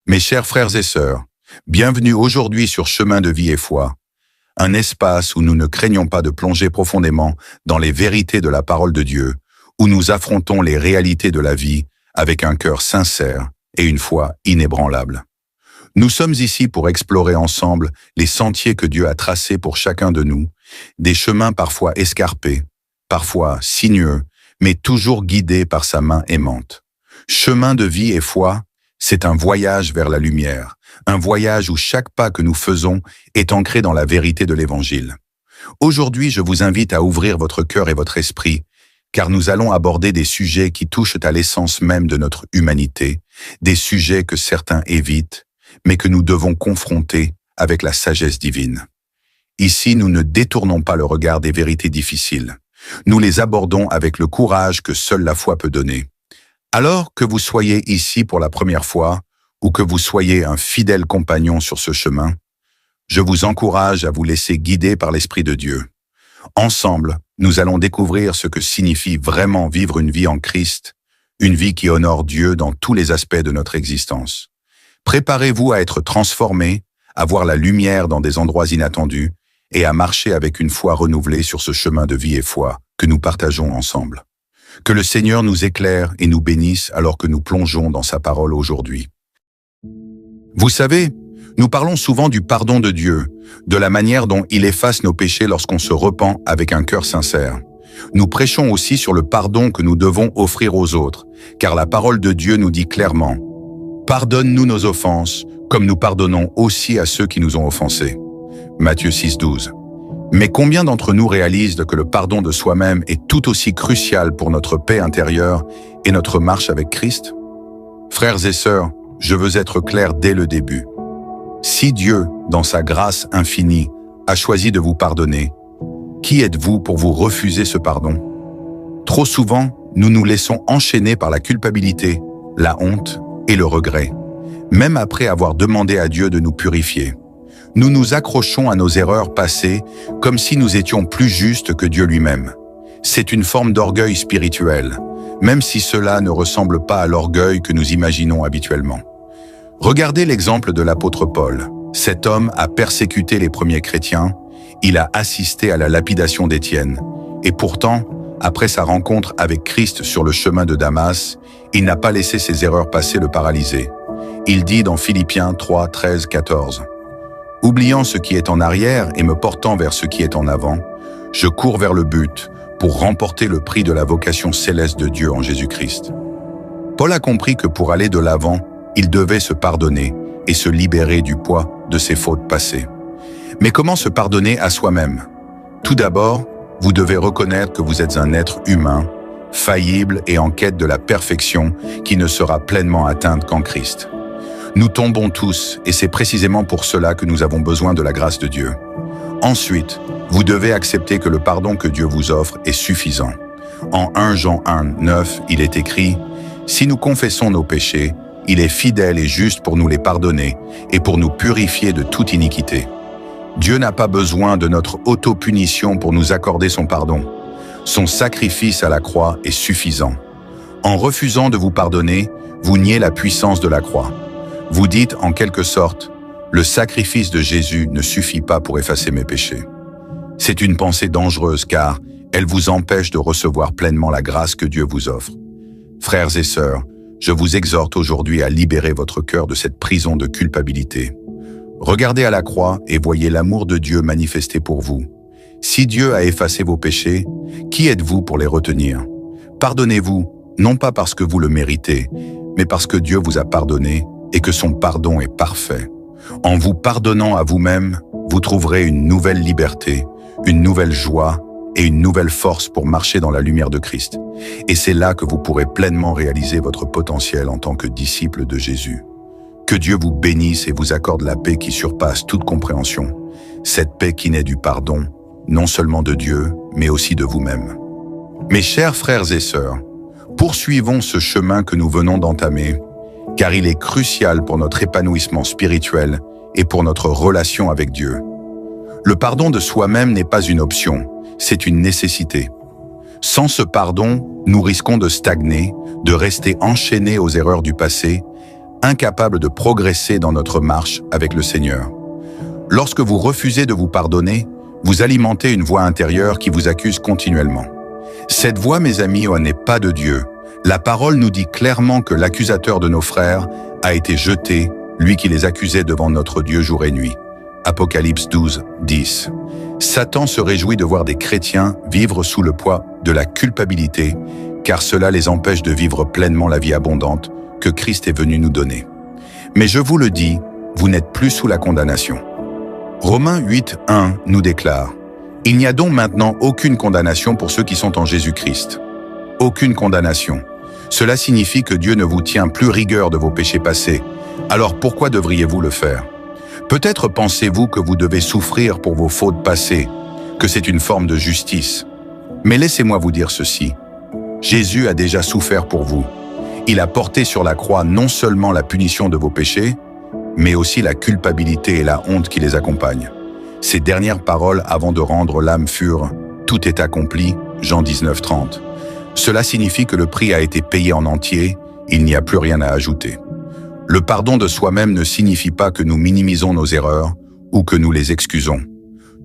Mes chers frères et sœurs, bienvenue aujourd'hui sur Chemin de vie et foi, un espace où nous ne craignons pas de plonger profondément dans les vérités de la parole de Dieu, où nous affrontons les réalités de la vie avec un cœur sincère et une foi inébranlable. Nous sommes ici pour explorer ensemble les sentiers que Dieu a tracés pour chacun de nous, des chemins parfois escarpés, parfois sinueux, mais toujours guidés par sa main aimante. Chemin de vie et foi, c'est un voyage vers la lumière, un voyage où chaque pas que nous faisons est ancré dans la vérité de l'Évangile. Aujourd'hui, je vous invite à ouvrir votre cœur et votre esprit, car nous allons aborder des sujets qui touchent à l'essence même de notre humanité, des sujets que certains évitent, mais que nous devons confronter avec la sagesse divine. Ici, nous ne détournons pas le regard des vérités difficiles. Nous les abordons avec le courage que seule la foi peut donner. Alors que vous soyez ici pour la première fois, ou que vous soyez un fidèle compagnon sur ce chemin, je vous encourage à vous laisser guider par l'Esprit de Dieu. Ensemble, nous allons découvrir ce que signifie vraiment vivre une vie en Christ, une vie qui honore Dieu dans tous les aspects de notre existence. Préparez-vous à être transformés, à voir la lumière dans des endroits inattendus et à marcher avec une foi renouvelée sur ce chemin de vie et foi que nous partageons ensemble. Que le Seigneur nous éclaire et nous bénisse alors que nous plongeons dans sa parole aujourd'hui. Vous savez, nous parlons souvent du pardon de Dieu, de la manière dont il efface nos péchés lorsqu'on se repent avec un cœur sincère. Nous prêchons aussi sur le pardon que nous devons offrir aux autres, car la parole de Dieu nous dit clairement « Pardonne-nous nos offenses, comme nous pardonnons aussi à ceux qui nous ont offensés. » Matthieu 6, 12. Mais combien d'entre nous réalisent que le pardon de soi-même est tout aussi crucial pour notre paix intérieure et notre marche avec Christ? Frères et sœurs, je veux être clair dès le début. Si Dieu, dans sa grâce infinie, a choisi de vous pardonner, qui êtes-vous pour vous refuser ce pardon? Trop souvent, nous nous laissons enchaîner par la culpabilité, la honte et le regret, même après avoir demandé à Dieu de nous purifier. Nous nous accrochons à nos erreurs passées comme si nous étions plus justes que Dieu lui-même. C'est une forme d'orgueil spirituel, même si cela ne ressemble pas à l'orgueil que nous imaginons habituellement. Regardez l'exemple de l'apôtre Paul. Cet homme a persécuté les premiers chrétiens, il a assisté à la lapidation d'Étienne, et pourtant, après sa rencontre avec Christ sur le chemin de Damas, il n'a pas laissé ses erreurs passées le paralyser. Il dit dans Philippiens 3, 13, 14 « Oubliant ce qui est en arrière et me portant vers ce qui est en avant, je cours vers le but pour remporter le prix de la vocation céleste de Dieu en Jésus-Christ. » Paul a compris que pour aller de l'avant, il devait se pardonner et se libérer du poids de ses fautes passées. Mais comment se pardonner à soi-même? Tout d'abord, vous devez reconnaître que vous êtes un être humain, faillible et en quête de la perfection qui ne sera pleinement atteinte qu'en Christ. Nous tombons tous, et c'est précisément pour cela que nous avons besoin de la grâce de Dieu. Ensuite, vous devez accepter que le pardon que Dieu vous offre est suffisant. En 1 Jean 1, 9, il est écrit « Si nous confessons nos péchés, il est fidèle et juste pour nous les pardonner et pour nous purifier de toute iniquité. » Dieu n'a pas besoin de notre auto-punition pour nous accorder son pardon. Son sacrifice à la croix est suffisant. En refusant de vous pardonner, vous niez la puissance de la croix. Vous dites en quelque sorte, le sacrifice de Jésus ne suffit pas pour effacer mes péchés. C'est une pensée dangereuse car elle vous empêche de recevoir pleinement la grâce que Dieu vous offre. Frères et sœurs, je vous exhorte aujourd'hui à libérer votre cœur de cette prison de culpabilité. Regardez à la croix et voyez l'amour de Dieu manifesté pour vous. Si Dieu a effacé vos péchés, qui êtes-vous pour les retenir? Pardonnez-vous, non pas parce que vous le méritez, mais parce que Dieu vous a pardonné et que son pardon est parfait. En vous pardonnant à vous-même, vous trouverez une nouvelle liberté, une nouvelle joie et une nouvelle force pour marcher dans la lumière de Christ. Et c'est là que vous pourrez pleinement réaliser votre potentiel en tant que disciple de Jésus. Que Dieu vous bénisse et vous accorde la paix qui surpasse toute compréhension. Cette paix qui naît du pardon, non seulement de Dieu, mais aussi de vous-même. Mes chers frères et sœurs, poursuivons ce chemin que nous venons d'entamer, car il est crucial pour notre épanouissement spirituel et pour notre relation avec Dieu. Le pardon de soi-même n'est pas une option, c'est une nécessité. Sans ce pardon, nous risquons de stagner, de rester enchaînés aux erreurs du passé, incapables de progresser dans notre marche avec le Seigneur. Lorsque vous refusez de vous pardonner, vous alimentez une voix intérieure qui vous accuse continuellement. Cette voix, mes amis, n'est pas de Dieu. La parole nous dit clairement que l'accusateur de nos frères a été jeté, lui qui les accusait devant notre Dieu jour et nuit. Apocalypse 12, 10. Satan se réjouit de voir des chrétiens vivre sous le poids de la culpabilité, car cela les empêche de vivre pleinement la vie abondante que Christ est venu nous donner. Mais je vous le dis, vous n'êtes plus sous la condamnation. Romains 8, 1 nous déclare « Il n'y a donc maintenant aucune condamnation pour ceux qui sont en Jésus-Christ. » Aucune condamnation. Cela signifie que Dieu ne vous tient plus rigueur de vos péchés passés. Alors pourquoi devriez-vous le faire? Peut-être pensez-vous que vous devez souffrir pour vos fautes passées, que c'est une forme de justice. Mais laissez-moi vous dire ceci. Jésus a déjà souffert pour vous. Il a porté sur la croix non seulement la punition de vos péchés, mais aussi la culpabilité et la honte qui les accompagnent. Ces dernières paroles avant de rendre l'âme furent « Tout est accompli » Jean 19, 30. Cela signifie que le prix a été payé en entier, il n'y a plus rien à ajouter. Le pardon de soi-même ne signifie pas que nous minimisons nos erreurs ou que nous les excusons.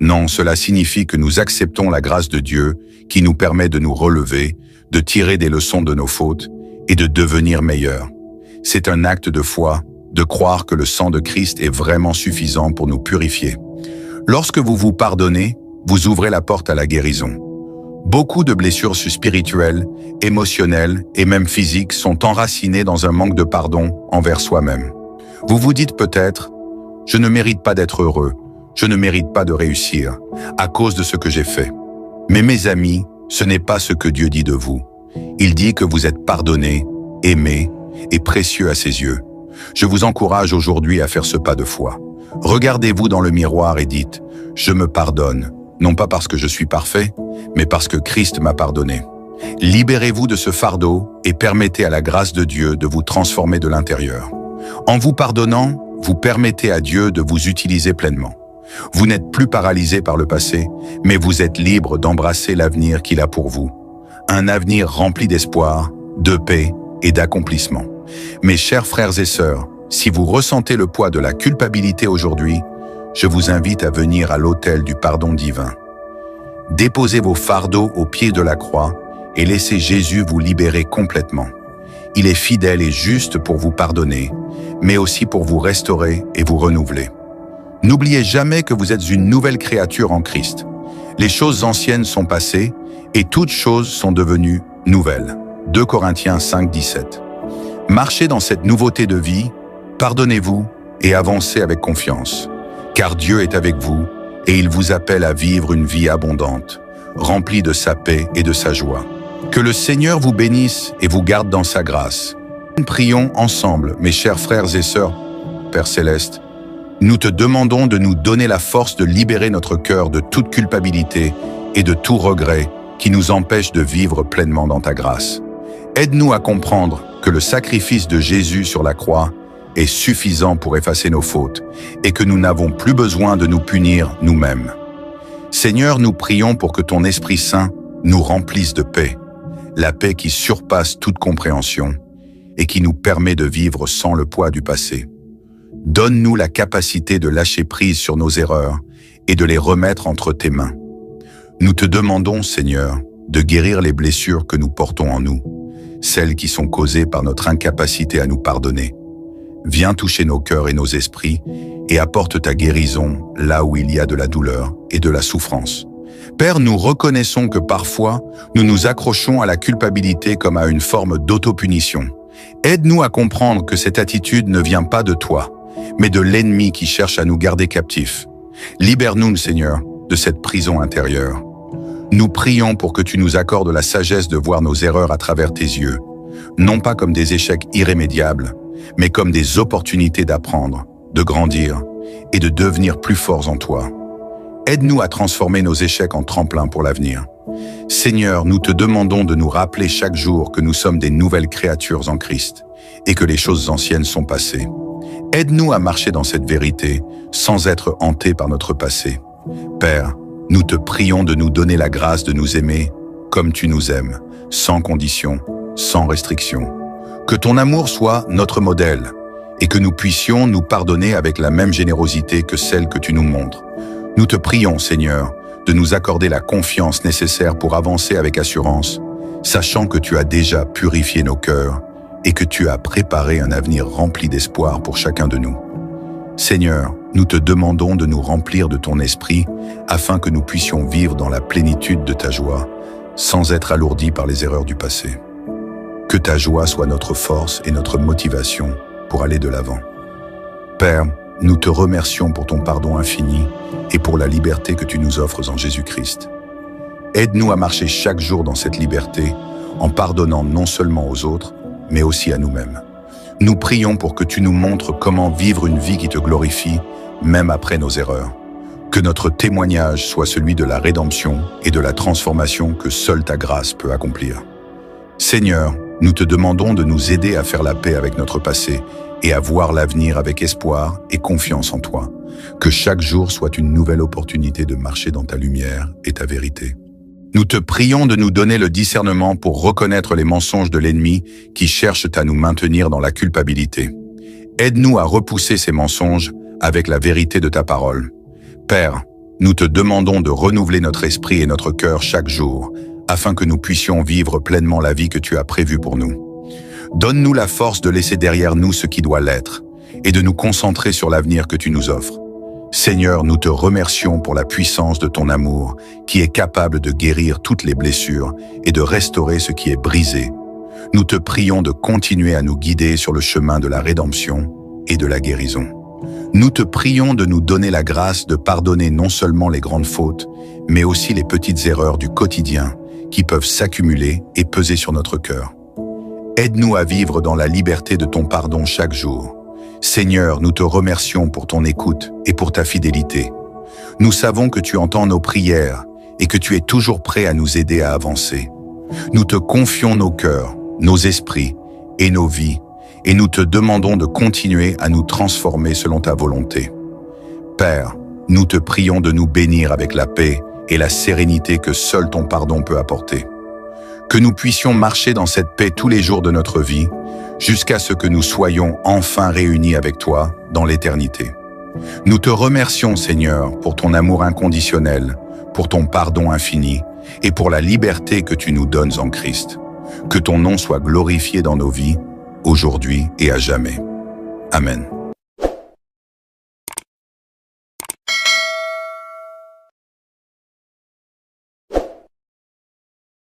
Non, cela signifie que nous acceptons la grâce de Dieu qui nous permet de nous relever, de tirer des leçons de nos fautes et de devenir meilleurs. C'est un acte de foi, de croire que le sang de Christ est vraiment suffisant pour nous purifier. Lorsque vous vous pardonnez, vous ouvrez la porte à la guérison. Beaucoup de blessures spirituelles, émotionnelles et même physiques sont enracinées dans un manque de pardon envers soi-même. Vous vous dites peut-être « Je ne mérite pas d'être heureux, je ne mérite pas de réussir à cause de ce que j'ai fait. » Mais mes amis, ce n'est pas ce que Dieu dit de vous. Il dit que vous êtes pardonnés, aimés et précieux à ses yeux. Je vous encourage aujourd'hui à faire ce pas de foi. Regardez-vous dans le miroir et dites « Je me pardonne ». Non pas parce que je suis parfait, mais parce que Christ m'a pardonné. Libérez-vous de ce fardeau et permettez à la grâce de Dieu de vous transformer de l'intérieur. En vous pardonnant, vous permettez à Dieu de vous utiliser pleinement. Vous n'êtes plus paralysé par le passé, mais vous êtes libre d'embrasser l'avenir qu'il a pour vous. Un avenir rempli d'espoir, de paix et d'accomplissement. Mes chers frères et sœurs, si vous ressentez le poids de la culpabilité aujourd'hui, je vous invite à venir à l'autel du pardon divin. Déposez vos fardeaux au pied de la croix et laissez Jésus vous libérer complètement. Il est fidèle et juste pour vous pardonner, mais aussi pour vous restaurer et vous renouveler. N'oubliez jamais que vous êtes une nouvelle créature en Christ. Les choses anciennes sont passées et toutes choses sont devenues nouvelles. 2 Corinthiens 5, 17. Marchez dans cette nouveauté de vie, pardonnez-vous et avancez avec confiance. Car Dieu est avec vous et il vous appelle à vivre une vie abondante, remplie de sa paix et de sa joie. Que le Seigneur vous bénisse et vous garde dans sa grâce. Prions ensemble, mes chers frères et sœurs. Père Céleste, nous te demandons de nous donner la force de libérer notre cœur de toute culpabilité et de tout regret qui nous empêche de vivre pleinement dans ta grâce. Aide-nous à comprendre que le sacrifice de Jésus sur la croix est suffisant pour effacer nos fautes et que nous n'avons plus besoin de nous punir nous-mêmes. Seigneur, nous prions pour que ton Esprit Saint nous remplisse de paix, la paix qui surpasse toute compréhension et qui nous permet de vivre sans le poids du passé. Donne-nous la capacité de lâcher prise sur nos erreurs et de les remettre entre tes mains. Nous te demandons, Seigneur, de guérir les blessures que nous portons en nous, celles qui sont causées par notre incapacité à nous pardonner. Viens toucher nos cœurs et nos esprits et apporte ta guérison là où il y a de la douleur et de la souffrance. Père, nous reconnaissons que parfois, nous nous accrochons à la culpabilité comme à une forme d'autopunition. Aide-nous à comprendre que cette attitude ne vient pas de toi, mais de l'ennemi qui cherche à nous garder captifs. Libère-nous, Seigneur, de cette prison intérieure. Nous prions pour que tu nous accordes la sagesse de voir nos erreurs à travers tes yeux, non pas comme des échecs irrémédiables, mais comme des opportunités d'apprendre, de grandir et de devenir plus forts en toi. Aide-nous à transformer nos échecs en tremplin pour l'avenir. Seigneur, nous te demandons de nous rappeler chaque jour que nous sommes des nouvelles créatures en Christ et que les choses anciennes sont passées. Aide-nous à marcher dans cette vérité sans être hantés par notre passé. Père, nous te prions de nous donner la grâce de nous aimer comme tu nous aimes, sans condition, sans restriction. Que ton amour soit notre modèle et que nous puissions nous pardonner avec la même générosité que celle que tu nous montres. Nous te prions, Seigneur, de nous accorder la confiance nécessaire pour avancer avec assurance, sachant que tu as déjà purifié nos cœurs et que tu as préparé un avenir rempli d'espoir pour chacun de nous. Seigneur, nous te demandons de nous remplir de ton esprit afin que nous puissions vivre dans la plénitude de ta joie, sans être alourdis par les erreurs du passé. Que ta joie soit notre force et notre motivation pour aller de l'avant. Père, nous te remercions pour ton pardon infini et pour la liberté que tu nous offres en Jésus-Christ. Aide-nous à marcher chaque jour dans cette liberté, en pardonnant non seulement aux autres, mais aussi à nous-mêmes. Nous prions pour que tu nous montres comment vivre une vie qui te glorifie, même après nos erreurs. Que notre témoignage soit celui de la rédemption et de la transformation que seule ta grâce peut accomplir. Seigneur, nous te demandons de nous aider à faire la paix avec notre passé et à voir l'avenir avec espoir et confiance en toi. Que chaque jour soit une nouvelle opportunité de marcher dans ta lumière et ta vérité. Nous te prions de nous donner le discernement pour reconnaître les mensonges de l'ennemi qui cherchent à nous maintenir dans la culpabilité. Aide-nous à repousser ces mensonges avec la vérité de ta parole. Père, nous te demandons de renouveler notre esprit et notre cœur chaque jour, afin que nous puissions vivre pleinement la vie que tu as prévue pour nous. Donne-nous la force de laisser derrière nous ce qui doit l'être, et de nous concentrer sur l'avenir que tu nous offres. Seigneur, nous te remercions pour la puissance de ton amour, qui est capable de guérir toutes les blessures et de restaurer ce qui est brisé. Nous te prions de continuer à nous guider sur le chemin de la rédemption et de la guérison. Nous te prions de nous donner la grâce de pardonner non seulement les grandes fautes, mais aussi les petites erreurs du quotidien qui peuvent s'accumuler et peser sur notre cœur. Aide-nous à vivre dans la liberté de ton pardon chaque jour. Seigneur, nous te remercions pour ton écoute et pour ta fidélité. Nous savons que tu entends nos prières et que tu es toujours prêt à nous aider à avancer. Nous te confions nos cœurs, nos esprits et nos vies, et nous te demandons de continuer à nous transformer selon ta volonté. Père, nous te prions de nous bénir avec la paix et la sérénité que seul ton pardon peut apporter. Que nous puissions marcher dans cette paix tous les jours de notre vie, jusqu'à ce que nous soyons enfin réunis avec toi dans l'éternité. Nous te remercions, Seigneur, pour ton amour inconditionnel, pour ton pardon infini et pour la liberté que tu nous donnes en Christ. Que ton nom soit glorifié dans nos vies, aujourd'hui et à jamais. Amen.